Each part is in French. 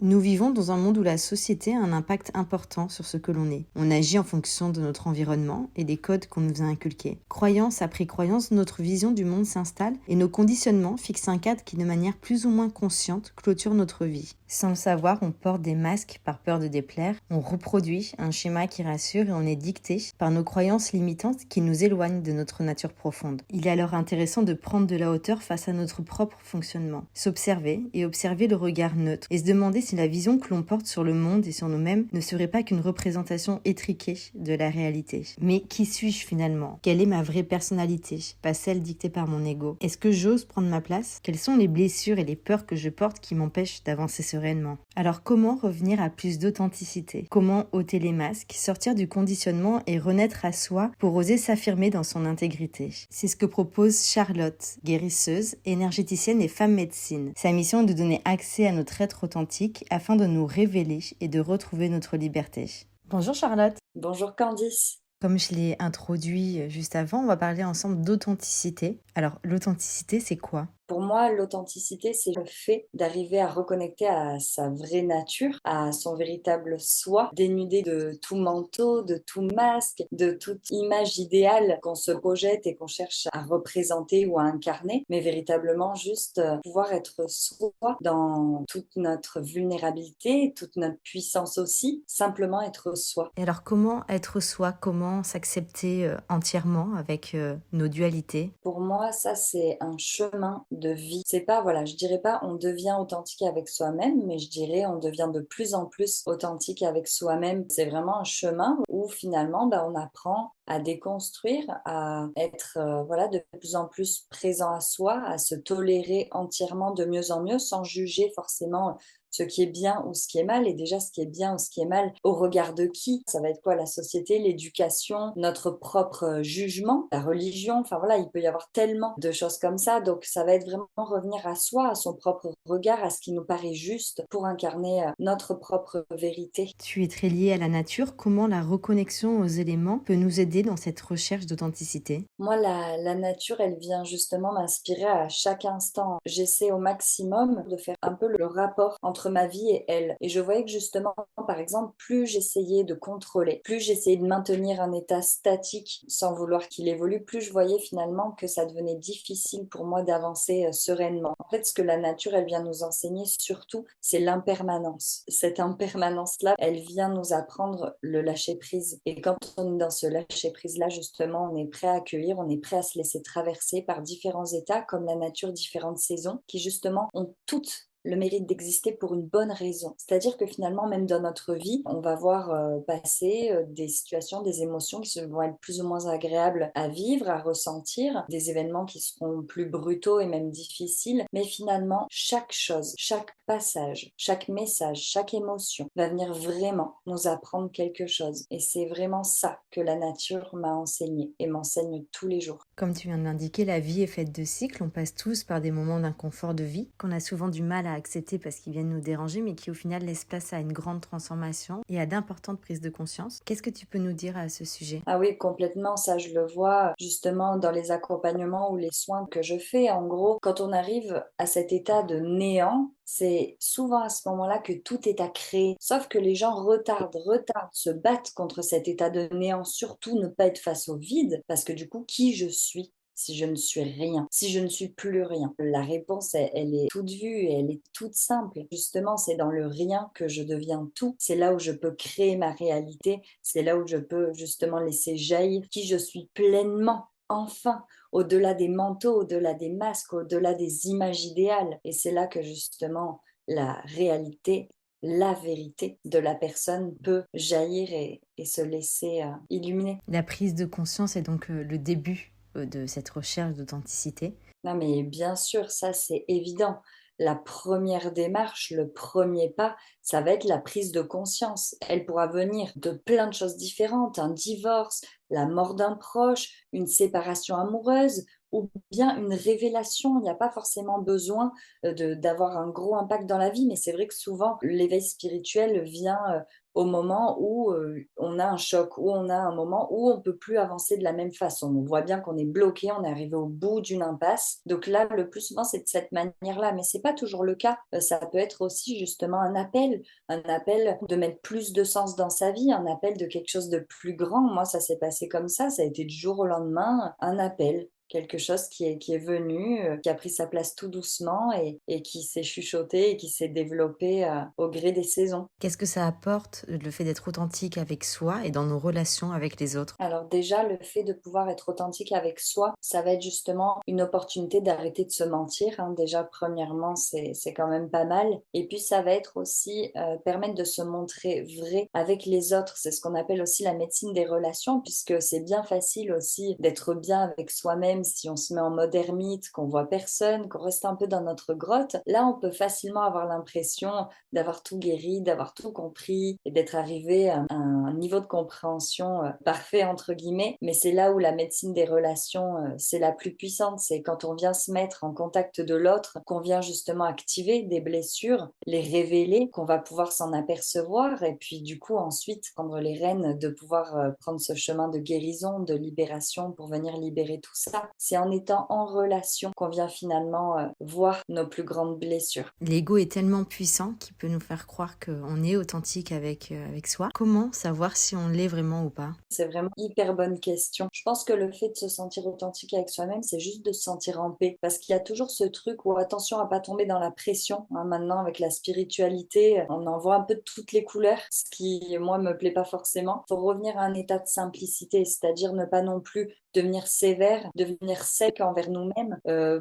Nous vivons dans un monde où la société a un impact important sur ce que l'on est. On agit en fonction de notre environnement et des codes qu'on nous a inculqués. Croyance après croyance, notre vision du monde s'installe et nos conditionnements fixent un cadre qui, de manière plus ou moins consciente, clôture notre vie. Sans le savoir, on porte des masques par peur de déplaire, on reproduit un schéma qui rassure et on est dicté par nos croyances limitantes qui nous éloignent de notre nature profonde. Il est alors intéressant de prendre de la hauteur face à notre propre fonctionnement, s'observer et observer le regard neutre et se demander si la vision que l'on porte sur le monde et sur nous-mêmes ne serait pas qu'une représentation étriquée de la réalité. Mais qui suis-je finalement? Quelle est ma vraie personnalité? Pas celle dictée par mon ego. Est-ce que j'ose prendre ma place? Quelles sont les blessures et les peurs que je porte qui m'empêchent d'avancer sereinement? Alors comment revenir à plus d'authenticité? Comment ôter les masques, sortir du conditionnement et renaître à soi pour oser s'affirmer dans son intégrité? C'est ce que propose Charlotte, guérisseuse, énergéticienne et femme médecine. Sa mission est de donner accès à notre être authentique afin de nous révéler et de retrouver notre liberté. Bonjour Charlotte. Bonjour Candice. Comme je l'ai introduit juste avant, on va parler ensemble d'authenticité. Alors l'authenticité, c'est quoi? Pour moi, l'authenticité, c'est le fait d'arriver à reconnecter à sa vraie nature, à son véritable soi, dénudé de tout manteau, de tout masque, de toute image idéale qu'on se projette et qu'on cherche à représenter ou à incarner, mais véritablement juste pouvoir être soi dans toute notre vulnérabilité, toute notre puissance aussi, simplement être soi. Et alors comment être soi? Comment s'accepter entièrement avec nos dualités? Pour moi, ça, c'est un chemin de vie. C'est pas, voilà, je dirais pas on devient authentique avec soi-même, mais je dirais on devient de plus en plus authentique avec soi-même. C'est vraiment un chemin où finalement, on apprend à déconstruire, à être voilà, de plus en plus présent à soi, à se tolérer entièrement de mieux en mieux sans juger forcément ce qui est bien ou ce qui est mal. Et déjà, ce qui est bien ou ce qui est mal, au regard de qui? Ça va être quoi? La société, l'éducation, notre propre jugement, la religion. Enfin voilà, il peut y avoir tellement de choses comme ça. Donc ça va être vraiment revenir à soi, à son propre regard, à ce qui nous paraît juste pour incarner notre propre vérité. Tu es très liée à la nature. Comment la reconnexion aux éléments peut nous aider dans cette recherche d'authenticité? Moi, la nature, elle vient justement m'inspirer à chaque instant. J'essaie au maximum de faire un peu le rapport entre ma vie et elle. Et je voyais que justement, par exemple, plus j'essayais de contrôler, plus j'essayais de maintenir un état statique sans vouloir qu'il évolue, plus je voyais finalement que ça devenait difficile pour moi d'avancer sereinement. En fait, ce que la nature, elle vient nous enseigner surtout, c'est l'impermanence. Cette impermanence-là, elle vient nous apprendre le lâcher-prise. Et quand on est dans ce lâcher-prise-là, justement, on est prêt à accueillir, on est prêt à se laisser traverser par différents états, comme la nature, différentes saisons, qui justement ont toutes le mérite d'exister pour une bonne raison. C'est-à-dire que finalement, même dans notre vie, on va voir passer des situations, des émotions qui vont être plus ou moins agréables à vivre, à ressentir, des événements qui seront plus brutaux et même difficiles. Mais finalement, chaque chose, chaque passage, chaque message, chaque émotion va venir vraiment nous apprendre quelque chose. Et c'est vraiment ça que la nature m'a enseigné et m'enseigne tous les jours. Comme tu viens de l'indiquer, la vie est faite de cycles. On passe tous par des moments d'inconfort de vie qu'on a souvent du mal à accepter parce qu'ils viennent nous déranger, mais qui au final laissent place à une grande transformation et à d'importantes prises de conscience. Qu'est-ce que tu peux nous dire à ce sujet? Ah oui, complètement, ça je le vois justement dans les accompagnements ou les soins que je fais. En gros, quand on arrive à cet état de néant, c'est souvent à ce moment-là que tout est à créer. Sauf que les gens retardent, se battent contre cet état de néant, surtout ne pas être face au vide, parce que du coup, qui je suis? Si je ne suis rien, si je ne suis plus rien. La réponse, elle est toute vue et elle est toute simple. Justement, c'est dans le rien que je deviens tout. C'est là où je peux créer ma réalité. C'est là où je peux justement laisser jaillir qui je suis pleinement. Enfin, au-delà des manteaux, au-delà des masques, au-delà des images idéales. Et c'est là que justement la réalité, la vérité de la personne peut jaillir et se laisser illuminer. La prise de conscience est donc le début de cette recherche d'authenticité. Non, mais bien sûr, ça c'est évident. La première démarche, le premier pas, ça va être la prise de conscience. Elle pourra venir de plein de choses différentes, un divorce, la mort d'un proche, une séparation amoureuse ou bien une révélation. Il n'y a pas forcément besoin d'avoir un gros impact dans la vie, mais c'est vrai que souvent l'éveil spirituel vient au moment où on a un choc, où on a un moment où on peut plus avancer de la même façon. On voit bien qu'on est bloqué, on est arrivé au bout d'une impasse. Donc là, le plus souvent, c'est de cette manière-là, mais c'est pas toujours le cas. Ça peut être aussi justement un appel de mettre plus de sens dans sa vie, un appel de quelque chose de plus grand. Moi, ça s'est passé comme ça a été du jour au lendemain un appel. Quelque chose qui est venu, qui a pris sa place tout doucement et qui s'est chuchoté et qui s'est développé au gré des saisons. Qu'est-ce que ça apporte, le fait d'être authentique avec soi et dans nos relations avec les autres? Alors déjà, le fait de pouvoir être authentique avec soi, ça va être justement une opportunité d'arrêter de se mentir, hein. Déjà, premièrement, c'est quand même pas mal. Et puis, ça va être aussi permettre de se montrer vrai avec les autres. C'est ce qu'on appelle aussi la médecine des relations, puisque c'est bien facile aussi d'être bien avec soi-même si on se met en mode ermite, qu'on voit personne, qu'on reste un peu dans notre grotte. Là, on peut facilement avoir l'impression d'avoir tout guéri, d'avoir tout compris et d'être arrivé à un niveau de compréhension parfait entre guillemets. Mais c'est là où la médecine des relations, c'est la plus puissante. C'est quand on vient se mettre en contact de l'autre, qu'on vient justement activer des blessures, les révéler, qu'on va pouvoir s'en apercevoir et puis du coup ensuite prendre les rênes de pouvoir prendre ce chemin de guérison, de libération pour venir libérer tout ça. C'est en étant en relation qu'on vient finalement voir nos plus grandes blessures. L'ego est tellement puissant qu'il peut nous faire croire qu'on est authentique avec soi. Comment savoir si on l'est vraiment ou pas? C'est vraiment hyper bonne question. Je pense que le fait de se sentir authentique avec soi-même, c'est juste de se sentir en paix. Parce qu'il y a toujours ce truc où attention à pas tomber dans la pression, hein. Maintenant, avec la spiritualité, on en voit un peu de toutes les couleurs, ce qui, moi, me plaît pas forcément. Faut revenir à un état de simplicité, c'est-à-dire ne pas non plus devenir sévère, devenir sec envers nous-mêmes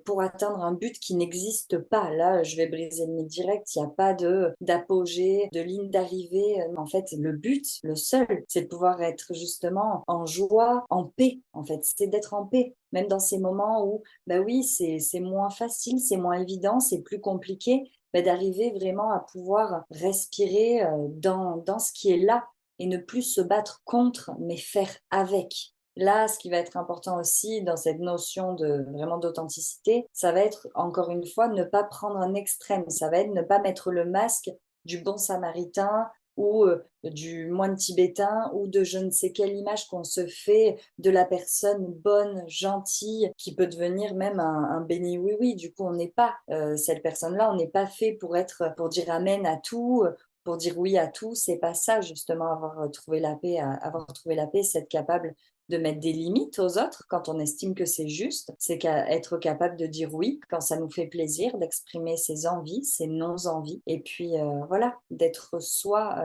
pour atteindre un but qui n'existe pas. Là, je vais briser le mythe direct, il n'y a pas d'apogée, de ligne d'arrivée. En fait, le but, le seul, c'est de pouvoir être justement en joie, en paix, en fait. C'est d'être en paix. Même dans ces moments où, bah oui, c'est moins facile, c'est moins évident, c'est plus compliqué, bah d'arriver vraiment à pouvoir respirer dans ce qui est là et ne plus se battre contre, mais faire avec. Là, ce qui va être important aussi dans cette notion de vraiment d'authenticité, ça va être encore une fois ne pas prendre un extrême. Ça va être ne pas mettre le masque du bon samaritain ou du moine tibétain ou de je ne sais quelle image qu'on se fait de la personne bonne, gentille, qui peut devenir même un béni oui-oui. Du coup, on n'est pas cette personne-là, on n'est pas fait pour être, pour dire amen à tout, pour dire oui à tout. C'est pas ça, justement, trouvé la paix, avoir trouvé la paix, c'est être capable de mettre des limites aux autres quand on estime que c'est juste, c'est être capable de dire oui quand ça nous fait plaisir, d'exprimer ses envies, ses non-envies, et puis voilà, d'être soi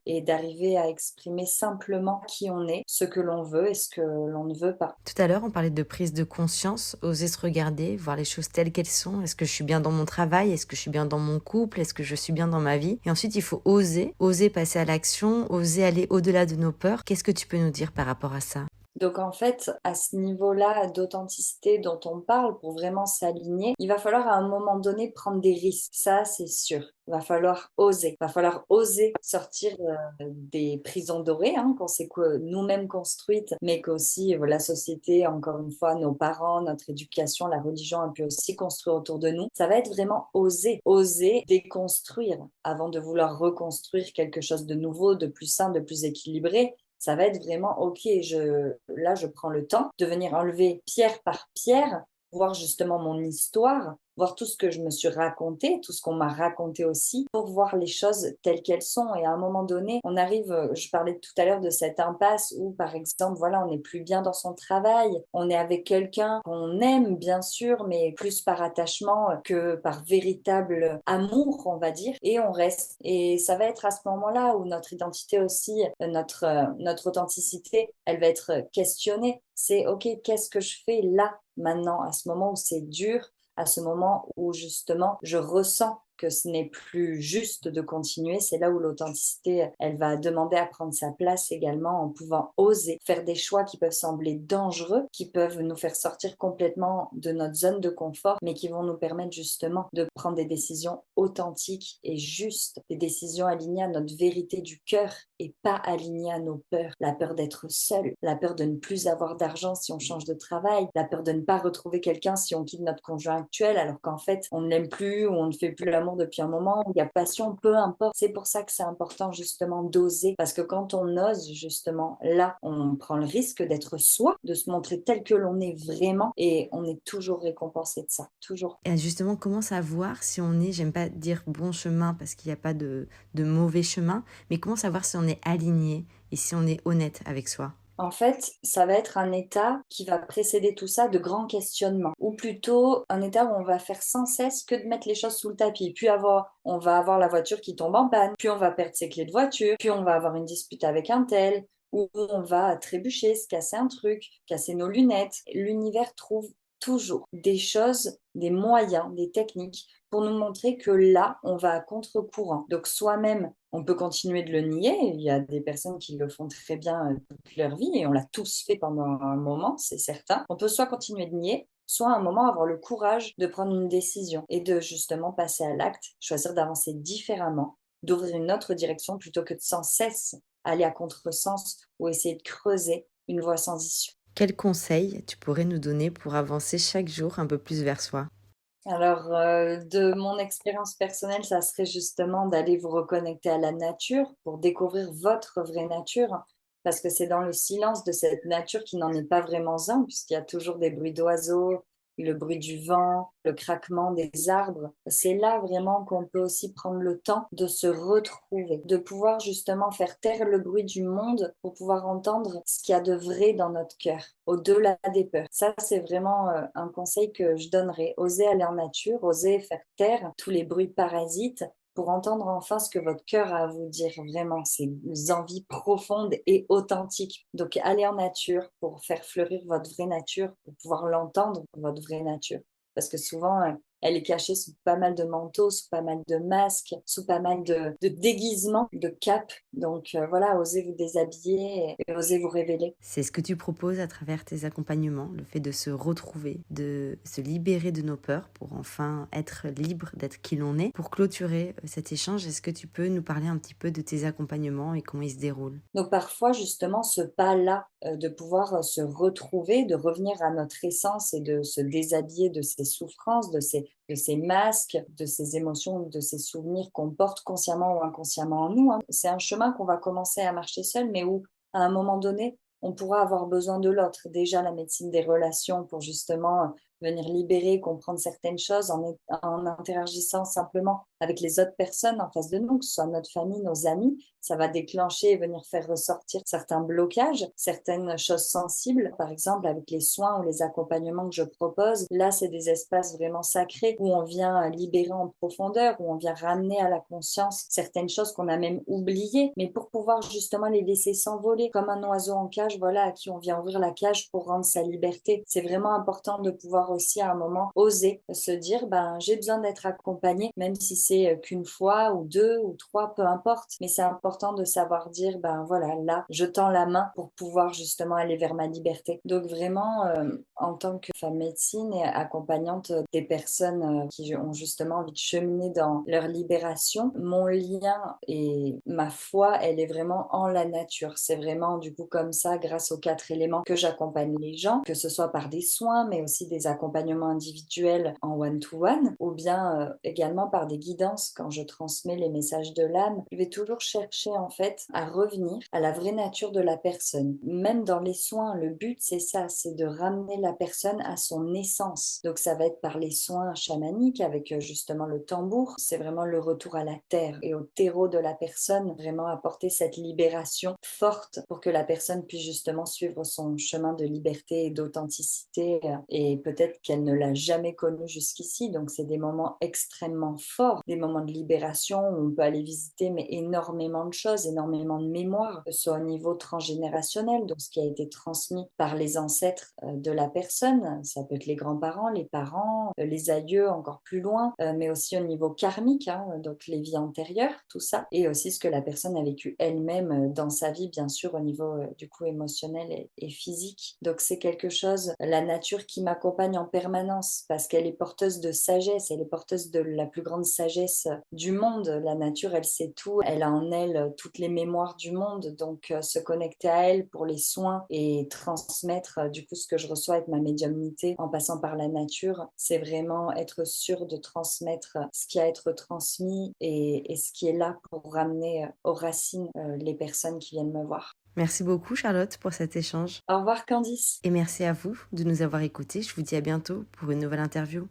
et d'arriver à exprimer simplement qui on est, ce que l'on veut et ce que l'on ne veut pas. Tout à l'heure, on parlait de prise de conscience, oser se regarder, voir les choses telles qu'elles sont. Est-ce que je suis bien dans mon travail? Est-ce que je suis bien dans mon couple? Est-ce que je suis bien dans ma vie? Et ensuite, il faut oser passer à l'action, oser aller au-delà de nos peurs. Qu'est-ce que tu peux nous dire par rapport à ça? Donc en fait, à ce niveau-là d'authenticité dont on parle, pour vraiment s'aligner, il va falloir à un moment donné prendre des risques. Ça, c'est sûr. Il va falloir oser. Il va falloir oser sortir des prisons dorées qu'on s'est nous-mêmes construites, mais qu'aussi la société, encore une fois, nos parents, notre éducation, la religion a pu aussi construire autour de nous. Ça va être vraiment oser. Oser déconstruire avant de vouloir reconstruire quelque chose de nouveau, de plus sain, de plus équilibré. Ça va être vraiment, OK, là, je prends le temps de venir enlever pierre par pierre, voir justement mon histoire, voir tout ce que je me suis raconté, tout ce qu'on m'a raconté aussi, pour voir les choses telles qu'elles sont. Et à un moment donné, on arrive, je parlais tout à l'heure de cette impasse où, par exemple, voilà, on n'est plus bien dans son travail, on est avec quelqu'un qu'on aime, bien sûr, mais plus par attachement que par véritable amour, on va dire, et on reste. Et ça va être à ce moment-là où notre identité aussi, notre authenticité, elle va être questionnée. C'est OK, qu'est-ce que je fais là, maintenant, à ce moment où c'est dur, à ce moment où justement je ressens que ce n'est plus juste de continuer, c'est là où l'authenticité, elle va demander à prendre sa place également en pouvant oser faire des choix qui peuvent sembler dangereux, qui peuvent nous faire sortir complètement de notre zone de confort, mais qui vont nous permettre justement de prendre des décisions authentiques et justes, des décisions alignées à notre vérité du cœur et pas alignées à nos peurs. La peur d'être seul, la peur de ne plus avoir d'argent si on change de travail, la peur de ne pas retrouver quelqu'un si on quitte notre conjoint actuel alors qu'en fait on ne l'aime plus ou on ne fait plus l'amour l'amour depuis un moment, où il y a passion, peu importe. C'est pour ça que c'est important justement d'oser, parce que quand on ose justement, là, on prend le risque d'être soi, de se montrer tel que l'on est vraiment, et on est toujours récompensé de ça, toujours. Et justement, comment savoir si on est, j'aime pas dire bon chemin parce qu'il n'y a pas de mauvais chemin, mais comment savoir si on est aligné et si on est honnête avec soi? En fait, ça va être un état qui va précéder tout ça de grands questionnements, ou plutôt un état où on va faire sans cesse que de mettre les choses sous le tapis. Puis on va avoir la voiture qui tombe en panne, puis on va perdre ses clés de voiture, puis on va avoir une dispute avec un tel, ou on va trébucher, se casser un truc, casser nos lunettes. L'univers trouve toujours des choses, des moyens, des techniques pour nous montrer que là, on va à contre-courant. Donc soi-même, on peut continuer de le nier. Il y a des personnes qui le font très bien toute leur vie et on l'a tous fait pendant un moment, c'est certain. On peut soit continuer de nier, soit à un moment avoir le courage de prendre une décision et de justement passer à l'acte, choisir d'avancer différemment, d'ouvrir une autre direction plutôt que de sans cesse aller à contresens ou essayer de creuser une voie sans issue. Quels conseils tu pourrais nous donner pour avancer chaque jour un peu plus vers soi? Alors, de mon expérience personnelle, ça serait justement d'aller vous reconnecter à la nature pour découvrir votre vraie nature. Parce que c'est dans le silence de cette nature qui n'en est pas vraiment un, puisqu'il y a toujours des bruits d'oiseaux, le bruit du vent, le craquement des arbres. C'est là vraiment qu'on peut aussi prendre le temps de se retrouver, de pouvoir justement faire taire le bruit du monde pour pouvoir entendre ce qu'il y a de vrai dans notre cœur, au-delà des peurs. Ça, c'est vraiment un conseil que je donnerais. Osez aller en nature, osez faire taire tous les bruits parasites pour entendre enfin ce que votre cœur a à vous dire vraiment, ces envies profondes et authentiques. Donc, allez en nature pour faire fleurir votre vraie nature, pour pouvoir l'entendre, votre vraie nature. Parce que souvent, elle est cachée sous pas mal de manteaux, sous pas mal de masques, sous pas mal de déguisements, de capes. Donc voilà, osez vous déshabiller et osez vous révéler. C'est ce que tu proposes à travers tes accompagnements, le fait de se retrouver, de se libérer de nos peurs pour enfin être libre d'être qui l'on est. Pour clôturer cet échange, est-ce que tu peux nous parler un petit peu de tes accompagnements et comment ils se déroulent? Donc parfois, justement, ce pas-là, de pouvoir se retrouver, de revenir à notre essence et de se déshabiller de ces souffrances, de ces masques, de ces émotions, de ces souvenirs qu'on porte consciemment ou inconsciemment en nous, hein. C'est un chemin qu'on va commencer à marcher seul, mais où, à un moment donné, on pourra avoir besoin de l'autre. Déjà, la médecine des relations pour justement venir libérer, comprendre certaines choses en interagissant simplement avec les autres personnes en face de nous, que ce soit notre famille, nos amis, ça va déclencher et venir faire ressortir certains blocages, certaines choses sensibles. Par exemple, avec les soins ou les accompagnements que je propose, là, c'est des espaces vraiment sacrés où on vient libérer en profondeur, où on vient ramener à la conscience certaines choses qu'on a même oubliées, mais pour pouvoir justement les laisser s'envoler comme un oiseau en cage, voilà, à qui on vient ouvrir la cage pour rendre sa liberté. C'est vraiment important de pouvoir aussi à un moment oser se dire, ben, j'ai besoin d'être accompagné, même si c'est qu'une fois ou deux ou trois, peu importe, mais c'est important de savoir dire, ben voilà, là, je tends la main pour pouvoir justement aller vers ma liberté. Donc vraiment, en tant que femme médecine et accompagnante des personnes qui ont justement envie de cheminer dans leur libération, mon lien et ma foi, elle est vraiment en la nature. C'est vraiment du coup comme ça, grâce aux 4 éléments que j'accompagne les gens, que ce soit par des soins, mais aussi des accompagnements individuels en one-to-one, ou bien également par des guidances quand je transmets les messages de l'âme. Je vais toujours chercher en fait à revenir à la vraie nature de la personne. Même dans les soins, le but c'est ça, c'est de ramener la personne à son essence. Donc ça va être par les soins chamaniques avec justement le tambour. C'est vraiment le retour à la terre et au terreau de la personne, vraiment apporter cette libération forte pour que la personne puisse justement suivre son chemin de liberté et d'authenticité et peut-être qu'elle ne l'a jamais connu jusqu'ici. Donc c'est des moments extrêmement forts, des moments de libération où on peut aller visiter mais énormément de choses, énormément de mémoires, que ce soit au niveau transgénérationnel, donc ce qui a été transmis par les ancêtres de la personne, ça peut être les grands-parents, les parents, les aïeux encore plus loin, mais aussi au niveau karmique, hein, donc les vies antérieures, tout ça, et aussi ce que la personne a vécu elle-même dans sa vie, bien sûr, au niveau du coup émotionnel et physique. Donc c'est quelque chose, la nature qui m'accompagne en permanence, parce qu'elle est porteuse de sagesse, elle est porteuse de la plus grande sagesse sagesse du monde. La nature, elle sait tout, elle a en elle toutes les mémoires du monde, donc se connecter à elle pour les soins et transmettre du coup ce que je reçois avec ma médiumnité en passant par la nature, c'est vraiment être sûr de transmettre ce qui a à être transmis et ce qui est là pour ramener aux racines les personnes qui viennent me voir. Merci beaucoup Charlotte pour cet échange. Au revoir Candice. Et merci à vous de nous avoir écoutés. Je vous dis à bientôt pour une nouvelle interview.